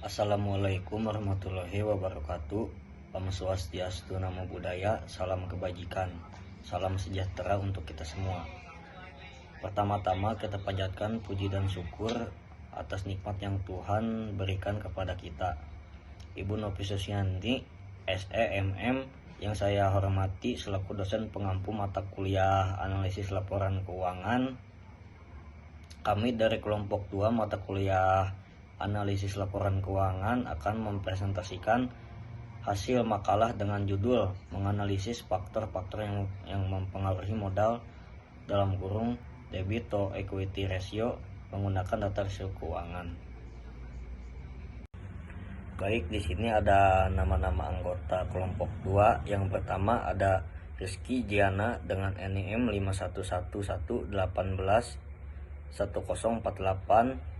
Assalamualaikum warahmatullahi wabarakatuh. Om Swastiastu, Namo Buddhaya, salam kebajikan, salam sejahtera untuk kita semua. Pertama-tama kita panjatkan puji dan syukur atas nikmat yang Tuhan berikan kepada kita. Ibu Novi Susianti, SEMM, yang saya hormati selaku dosen pengampu mata kuliah analisis laporan keuangan. Kami dari kelompok 2 mata kuliah analisis laporan keuangan akan mempresentasikan hasil makalah dengan judul menganalisis faktor-faktor yang mempengaruhi modal dalam kurung debit to equity ratio menggunakan data rasio keuangan. Baik, di sini ada nama-nama anggota kelompok 2. Yang pertama ada Rizky Jiana dengan NIM 5111181048.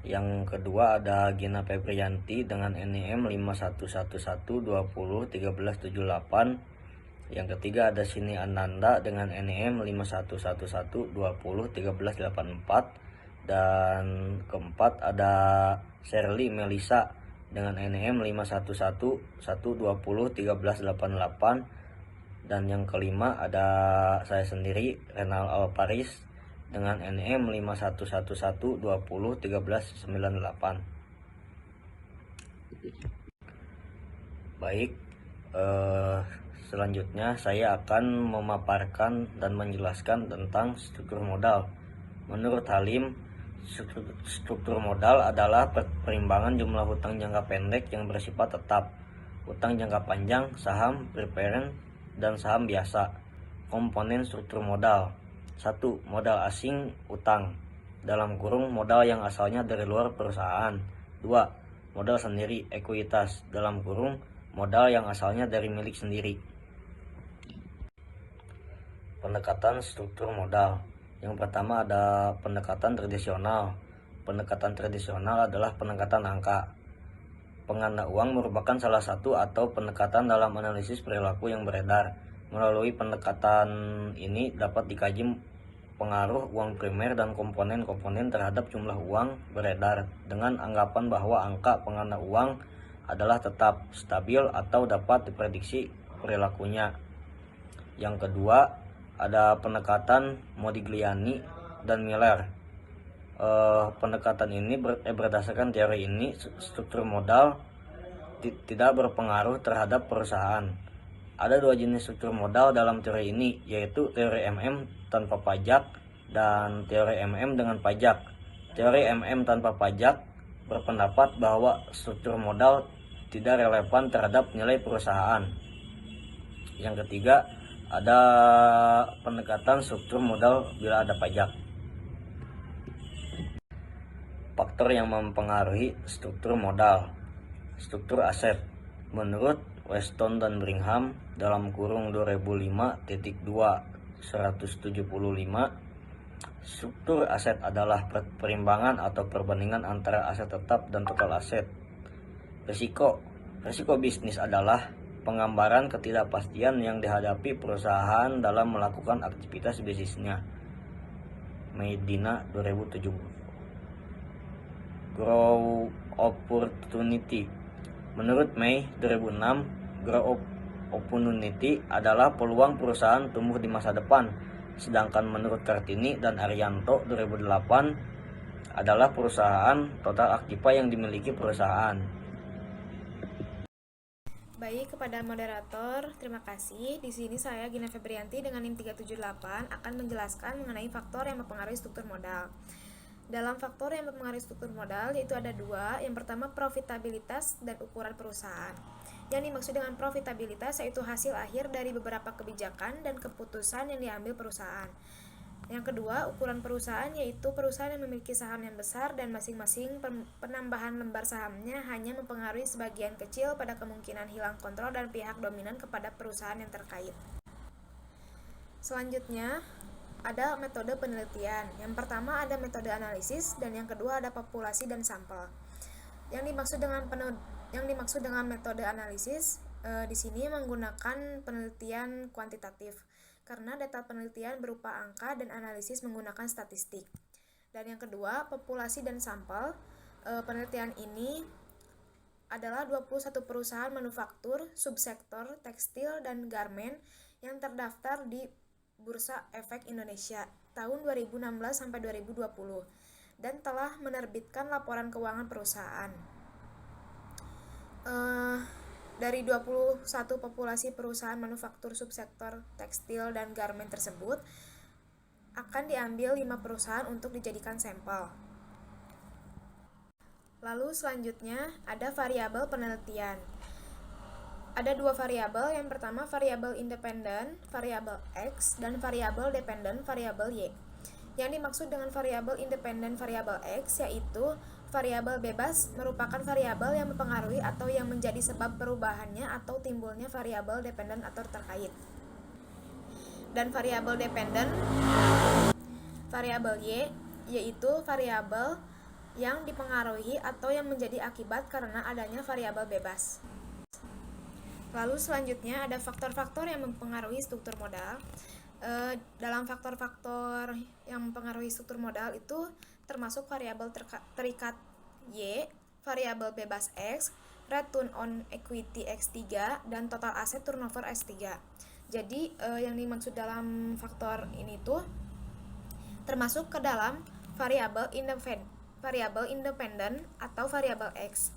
Yang kedua ada Gina Febrianti dengan NIM 5111201378. Yang ketiga ada Sini Ananda dengan NIM 5111201384. Dan keempat ada Shirley Melisa dengan NIM 5111201388. Dan yang kelima ada saya sendiri, Renal Alparis dengan NIM 5111201398. Baik, selanjutnya saya akan memaparkan dan menjelaskan tentang struktur modal. Menurut Halim, struktur modal adalah perimbangan jumlah hutang jangka pendek yang bersifat tetap, hutang jangka panjang, saham, preference, dan saham biasa. Komponen struktur modal: 1. Modal asing utang dalam kurung modal yang asalnya dari luar perusahaan. 2. Modal sendiri ekuitas dalam kurung modal yang asalnya dari milik sendiri. Pendekatan struktur modal. Yang pertama ada pendekatan tradisional. Pendekatan tradisional adalah pendekatan angka. Pengganda uang merupakan salah satu atau pendekatan dalam analisis perilaku yang beredar. Melalui pendekatan ini dapat dikaji pengaruh uang primer dan komponen-komponen terhadap jumlah uang beredar dengan anggapan bahwa angka pengganda uang adalah tetap, stabil, atau dapat diprediksi perilakunya. Yang kedua ada pendekatan Modigliani dan Miller. Pendekatan ini berdasarkan teori ini, struktur modal tidak berpengaruh terhadap perusahaan. Ada 2 jenis struktur modal dalam teori ini, yaitu teori MM tanpa pajak dan teori MM dengan pajak. Teori MM tanpa pajak berpendapat bahwa struktur modal tidak relevan terhadap nilai perusahaan. Yang ketiga ada pendekatan struktur modal bila ada pajak. Faktor yang mempengaruhi struktur modal. Struktur aset. Menurut Weston dan Brigham dalam kurung 2005.2/175, struktur aset adalah perimbangan atau perbandingan antara aset tetap dan total aset. Risiko bisnis adalah penggambaran ketidakpastian yang dihadapi perusahaan dalam melakukan aktivitas bisnisnya. Medina 2007. Grow opportunity. Menurut May 2006, grow opportunity adalah peluang perusahaan tumbuh di masa depan. Sedangkan menurut Kartini dan Arianto 2008 adalah perusahaan total aktiva yang dimiliki perusahaan. Baik, kepada moderator, terima kasih. Di sini saya Gina Febrianti dengan NIM 378 akan menjelaskan mengenai faktor yang mempengaruhi struktur modal. Dalam faktor yang mempengaruhi struktur modal yaitu ada 2. Yang pertama profitabilitas dan ukuran perusahaan. Yang dimaksud dengan profitabilitas yaitu hasil akhir dari beberapa kebijakan dan keputusan yang diambil perusahaan. Yang kedua, ukuran perusahaan yaitu perusahaan yang memiliki saham yang besar dan masing-masing penambahan lembar sahamnya hanya mempengaruhi sebagian kecil pada kemungkinan hilang kontrol dan pihak dominan kepada perusahaan yang terkait. Selanjutnya, ada metode penelitian. Yang pertama ada metode analisis dan yang kedua ada populasi dan sampel. Yang dimaksud dengan metode analisis di sini menggunakan penelitian kuantitatif karena data penelitian berupa angka dan analisis menggunakan statistik. Dan yang kedua, populasi dan sampel. Penelitian ini adalah 21 perusahaan manufaktur, subsektor, tekstil, dan garmen yang terdaftar di Bursa Efek Indonesia tahun 2016 sampai 2020 dan telah menerbitkan laporan keuangan perusahaan. Dari 21 populasi perusahaan manufaktur, subsektor, tekstil, dan garmen tersebut akan diambil 5 perusahaan untuk dijadikan sampel. Lalu selanjutnya ada variabel penelitian. Ada dua variabel, yang pertama variabel independen, variabel X, dan variabel dependen, variabel Y. Yang dimaksud dengan variabel independen variabel X yaitu variabel bebas merupakan variabel yang mempengaruhi atau yang menjadi sebab perubahannya atau timbulnya variabel dependen atau terkait. Dan variabel dependen, variabel Y, yaitu variabel yang dipengaruhi atau yang menjadi akibat karena adanya variabel bebas. Lalu selanjutnya ada faktor-faktor yang mempengaruhi struktur modal. Dalam faktor-faktor yang mempengaruhi struktur modal itu termasuk variabel terikat Y, variabel bebas X, return on equity X3, dan total asset turnover X3. Jadi yang dimaksud dalam faktor ini tuh termasuk ke dalam variabel independen atau variabel X.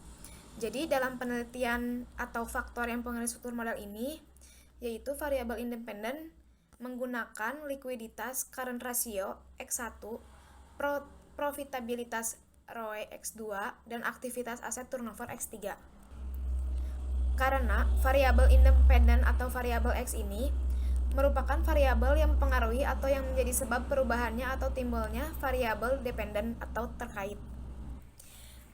Jadi dalam penelitian atau faktor yang mempengaruhi struktur modal ini yaitu variabel independen menggunakan likuiditas current ratio X1, profitabilitas ROE X2, dan aktivitas aset turnover X3. Karena variabel independen atau variabel X ini merupakan variabel yang mempengaruhi atau yang menjadi sebab perubahannya atau timbulnya variabel dependen atau terkait.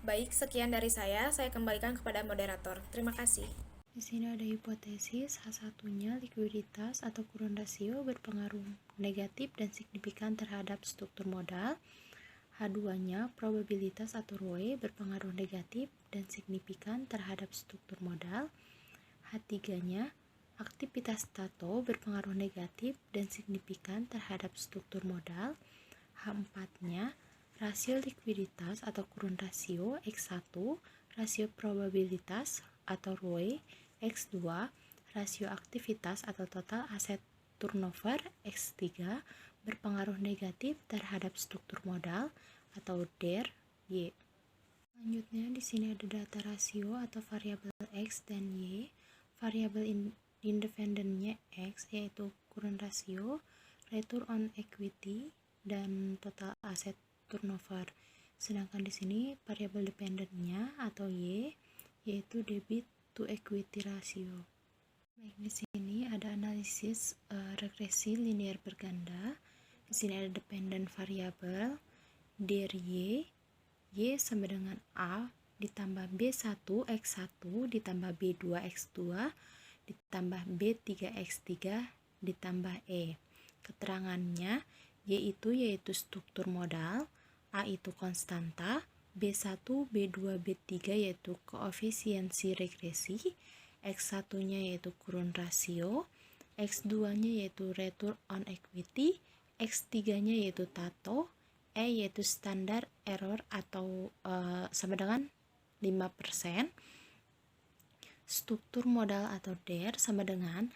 Baik, sekian dari saya kembalikan kepada moderator. Terima kasih. Di sini ada hipotesis, H1-nya likuiditas atau kurun rasio berpengaruh negatif dan signifikan terhadap struktur modal. H2-nya probabilitas atau ROE berpengaruh negatif dan signifikan terhadap struktur modal. H3-nya aktivitas tato berpengaruh negatif dan signifikan terhadap struktur modal. H4-nya rasio likuiditas atau kurun rasio X1, rasio probabilitas atau ROE X2, rasio aktivitas atau total aset turnover X3 berpengaruh negatif terhadap struktur modal atau DER Y. Selanjutnya di sini ada data rasio atau variabel X dan Y. Variabel independennya X yaitu kurun rasio, return on equity, dan total aset turnover. Sedangkan di sini variabel dependennya atau Y yaitu debit to equity ratio. Baik, di sini ada analisis regresi linear berganda. Di sini ada dependent variable der Y sama dengan A ditambah B1 X1 ditambah B2 X2 ditambah B3 X3 ditambah E. Keterangannya yaitu struktur modal, A itu konstanta, B1, B2, B3 yaitu koefisiensi regresi, X1-nya yaitu kurun rasio, X2-nya yaitu return on equity, X3-nya yaitu tato, E yaitu standar error atau sama dengan 5%. Struktur modal atau DER sama dengan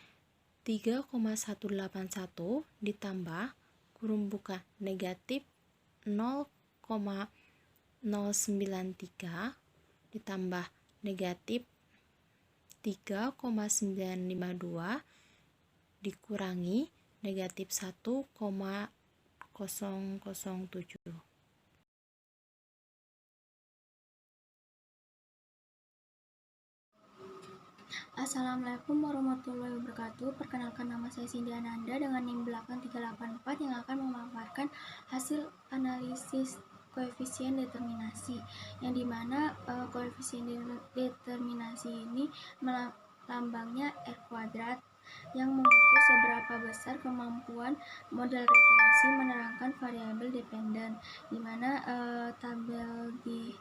3,181 ditambah kurung buka negatif 0,093 ditambah negatif 3,952 dikurangi negatif 1,007. Assalamualaikum warahmatullahi wabarakatuh. Perkenalkan, nama saya Cindy Ananda dengan NIM belakang 384 yang akan memaparkan hasil analisis koefisien determinasi, yang dimana koefisien determinasi ini lambangnya R kuadrat, yang mengukur seberapa besar kemampuan model regresi menerangkan variabel dependen, dimana tabel di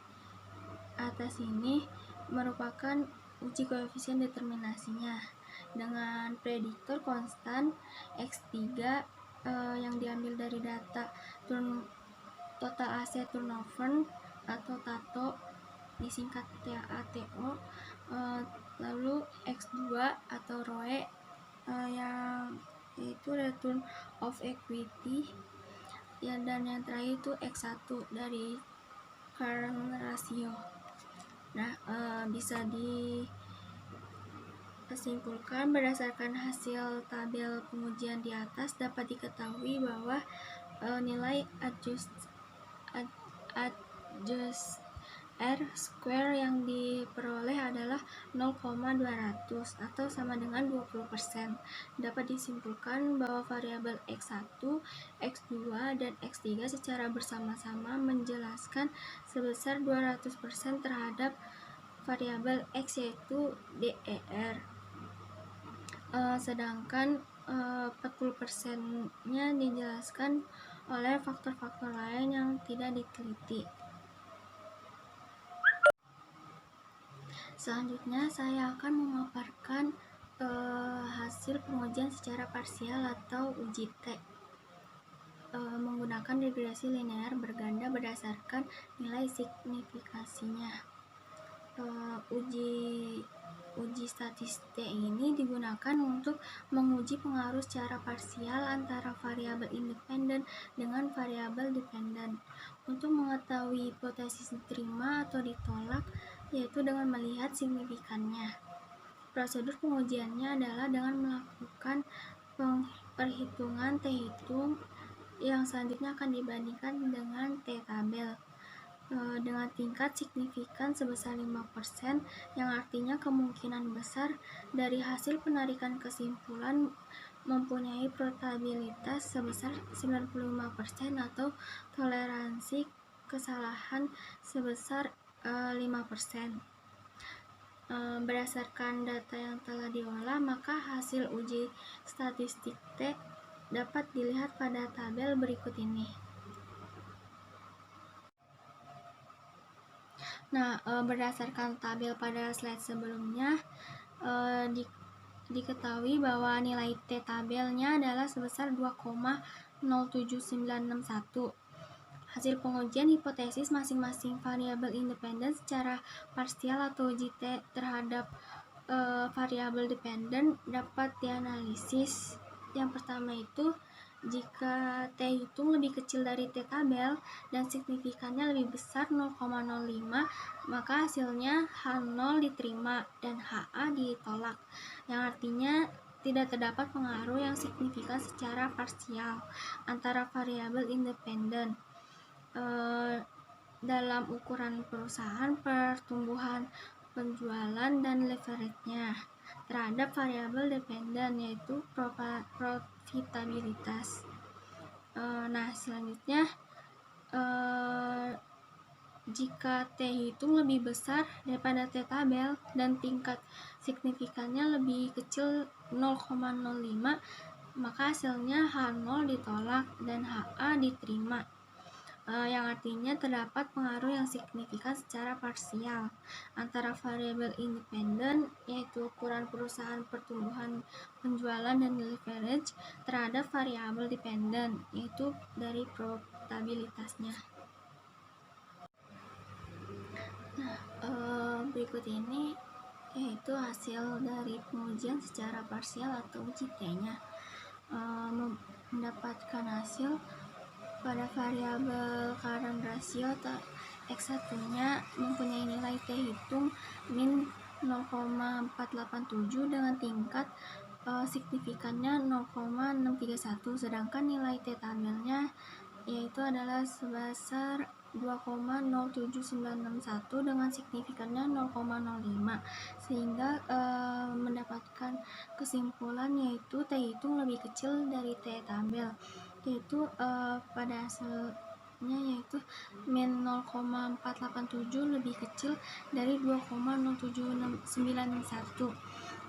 atas ini merupakan uji koefisien determinasinya dengan prediktor konstan X3 yang diambil dari data total asset turnover atau TATO disingkat TATO. Lalu X2 atau ROE, yang yaitu return of equity, ya, dan yang terakhir itu X1 dari current ratio. Nah, bisa disimpulkan berdasarkan hasil tabel pengujian di atas dapat diketahui bahwa nilai adjust R square yang diperoleh adalah 0,200 atau sama dengan 20%. Dapat disimpulkan bahwa variabel X1, X2, dan X3 secara bersama-sama menjelaskan sebesar 200% terhadap variabel X, yaitu DER. Sedangkan 40%-nya dijelaskan oleh faktor-faktor lain yang tidak diteliti. Selanjutnya saya akan memaparkan hasil pengujian secara parsial atau uji T menggunakan regresi linear berganda berdasarkan nilai signifikasinya. Uji statistik ini digunakan untuk menguji pengaruh secara parsial antara variabel independen dengan variabel dependen. Untuk mengetahui hipotesis diterima atau ditolak, yaitu dengan melihat signifikannya. Prosedur pengujiannya adalah dengan melakukan perhitungan T-hitung yang selanjutnya akan dibandingkan dengan T-tabel dengan tingkat signifikan sebesar 5%, yang artinya kemungkinan besar dari hasil penarikan kesimpulan mempunyai probabilitas sebesar 95% atau toleransi kesalahan sebesar 5%. Berdasarkan data yang telah diolah, maka hasil uji statistik T dapat dilihat pada tabel berikut ini. Nah, berdasarkan tabel pada slide sebelumnya, diketahui bahwa nilai T tabelnya adalah sebesar 2,07961. Hasil pengujian hipotesis masing-masing variabel independen secara parsial atau uji T terhadap variabel dependen dapat dianalisis. Yang pertama itu, jika T hitung lebih kecil dari T tabel dan signifikannya lebih besar 0,05, maka hasilnya H0 diterima dan HA ditolak, yang artinya tidak terdapat pengaruh yang signifikan secara parsial antara variabel independen dalam ukuran perusahaan, pertumbuhan penjualan, dan leverage-nya terhadap variabel dependen, yaitu profitabilitas. Nah, selanjutnya, jika T hitung lebih besar daripada T tabel dan tingkat signifikannya lebih kecil 0,05, maka hasilnya H0 ditolak dan HA diterima, yang artinya terdapat pengaruh yang signifikan secara parsial antara variabel independen, yaitu ukuran perusahaan, pertumbuhan penjualan, dan leverage terhadap variabel dependen, yaitu dari probabilitasnya. Nah, berikut ini yaitu hasil dari pengujian secara parsial atau uji T-nya. Mendapatkan hasil pada variabel current ratio atau X1-nya mempunyai nilai T hitung min 0,487 dengan tingkat signifikannya 0,631, sedangkan nilai T tabelnya yaitu adalah sebesar 2,07961 dengan signifikannya 0,05, sehingga mendapatkan kesimpulan yaitu T hitung lebih kecil dari T tabel, yaitu pada hasilnya yaitu min 0,487 lebih kecil dari 2,0791.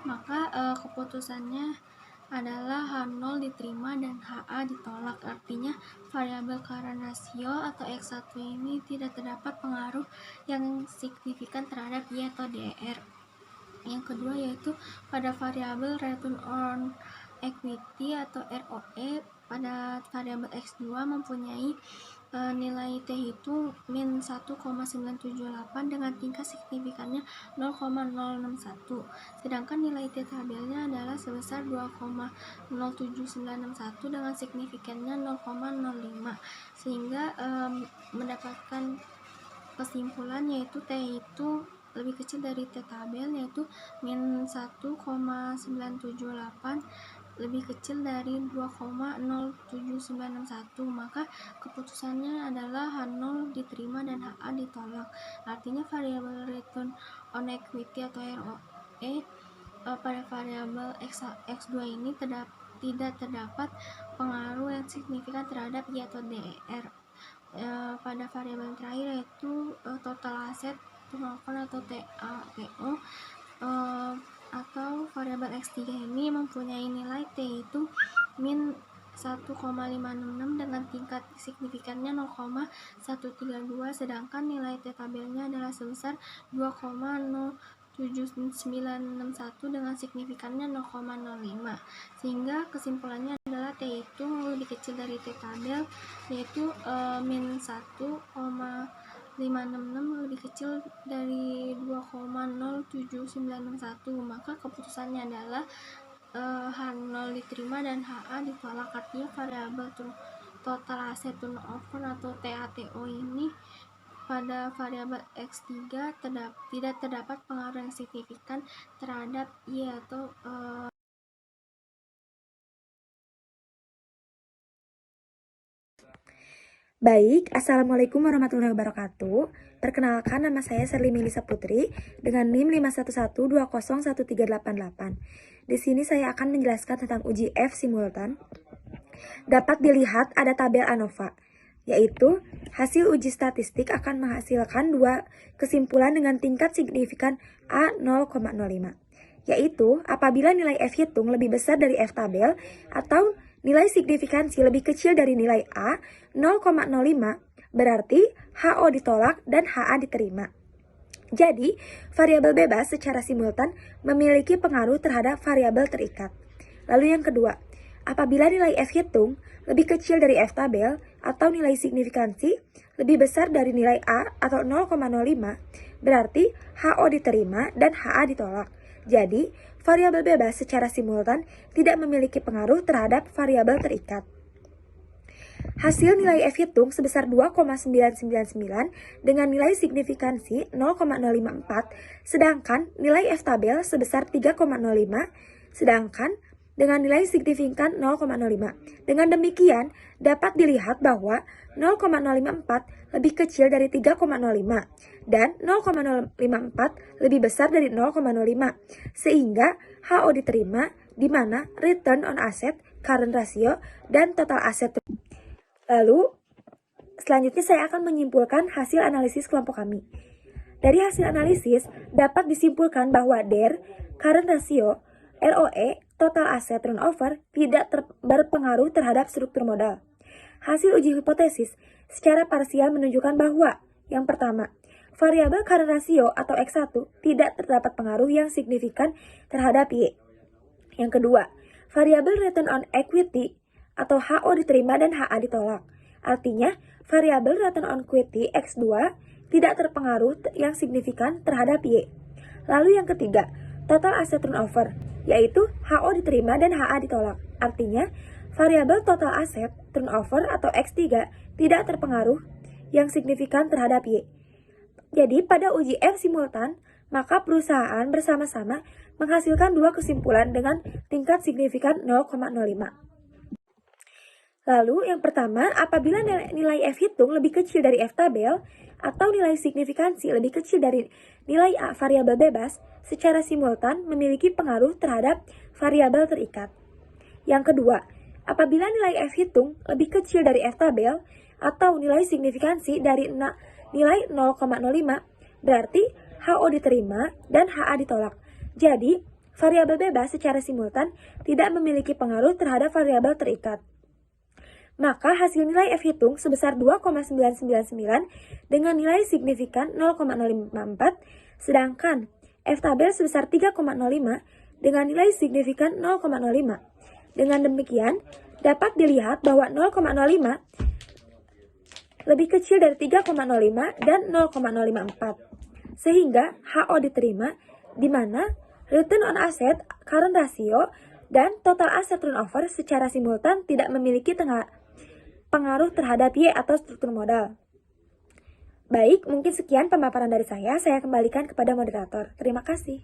Maka keputusannya adalah H0 diterima dan HA ditolak. Artinya variabel current ratio atau X1 ini tidak terdapat pengaruh yang signifikan terhadap Y atau DR. Yang kedua yaitu pada variabel return on equity atau ROE, pada variabel X2 mempunyai nilai T itu min 1,978 dengan tingkat signifikannya 0,061, sedangkan nilai T tabelnya adalah sebesar 2,07961 dengan signifikannya 0,05, sehingga mendapatkan kesimpulan yaitu T itu lebih kecil dari T tabel, yaitu min 1,978 lebih kecil dari 2,07961, maka keputusannya adalah H0 diterima dan HA ditolak. Artinya variabel return on equity atau ROE pada variabel X2 ini tidak terdapat pengaruh yang signifikan terhadap Y atau DER. Pada variabel yang terakhir yaitu total aset turnover atau TATO, atau variabel X3 ini mempunyai nilai T itu min 1,566 dengan tingkat signifikannya 0,132, sedangkan nilai T tabelnya adalah sebesar 2,07961 dengan signifikannya 0,05, sehingga kesimpulannya adalah T itu lebih kecil dari T tabel, yaitu min 1,566 lebih kecil dari 2,07961, maka keputusannya adalah H0 diterima dan HA ditolak. Artinya variabel total aset turnover atau TATO ini pada variabel X3 tidak terdapat pengaruh yang signifikan terhadap Y atau Baik, Assalamualaikum warahmatullahi wabarakatuh. Perkenalkan, nama saya Serli Melisa Putri dengan NIM 511201388. Di sini saya akan menjelaskan tentang uji F simultan. Dapat dilihat ada tabel ANOVA, yaitu hasil uji statistik akan menghasilkan dua kesimpulan dengan tingkat signifikan A 0,05, yaitu apabila nilai F hitung lebih besar dari F tabel atau nilai signifikansi lebih kecil dari nilai A 0,05, berarti HO ditolak dan HA diterima. Jadi, variabel bebas secara simultan memiliki pengaruh terhadap variabel terikat. Lalu yang kedua, apabila nilai F hitung lebih kecil dari F tabel atau nilai signifikansi lebih besar dari nilai A atau 0,05, berarti HO diterima dan HA ditolak. Jadi, variabel bebas secara simultan tidak memiliki pengaruh terhadap variabel terikat. Hasil nilai F hitung sebesar 2,999 dengan nilai signifikansi 0,054, sedangkan nilai F tabel sebesar 3,05, sedangkan dengan nilai signifikan 0,05. Dengan demikian, dapat dilihat bahwa 0,054 lebih kecil dari 3,05 dan 0,054 lebih besar dari 0,05, sehingga HO diterima di mana return on asset, current ratio, dan total asset. Lalu, selanjutnya saya akan menyimpulkan hasil analisis kelompok kami. Dari hasil analisis, dapat disimpulkan bahwa DER, current ratio, ROE, total asset turnover tidak berpengaruh terhadap struktur modal. Hasil uji hipotesis secara parsial menunjukkan bahwa yang pertama, variabel current ratio atau X1 tidak terdapat pengaruh yang signifikan terhadap Y. Yang kedua, variabel return on equity atau HO diterima dan HA ditolak. Artinya, variabel return on equity X2 tidak terpengaruh yang signifikan terhadap Y. Lalu yang ketiga, total asset turnover, yaitu HO diterima dan HA ditolak. Artinya, variabel total asset turnover atau X3 tidak terpengaruh yang signifikan terhadap Y. Jadi, pada uji F simultan, maka perusahaan bersama-sama menghasilkan dua kesimpulan dengan tingkat signifikan 0,05. Lalu, yang pertama, apabila nilai F hitung lebih kecil dari F tabel atau nilai signifikansi lebih kecil dari nilai A variabel bebas, secara simultan memiliki pengaruh terhadap variabel terikat. Yang kedua, apabila nilai F hitung lebih kecil dari F tabel atau nilai signifikansi dari nilai 0,05, berarti HO diterima dan HA ditolak. Jadi, variabel bebas secara simultan tidak memiliki pengaruh terhadap variabel terikat. Maka hasil nilai F hitung sebesar 2,999 dengan nilai signifikan 0,054, sedangkan F tabel sebesar 3,05 dengan nilai signifikan 0,05. Dengan demikian, dapat dilihat bahwa 0,05 lebih kecil dari 3,05 dan 0,054. Sehingga HO diterima di mana return on asset, current ratio, dan total asset turnover secara simultan tidak memiliki pengaruh terhadap Y atau struktur modal. Baik, mungkin sekian pemaparan dari saya kembalikan kepada moderator. Terima kasih.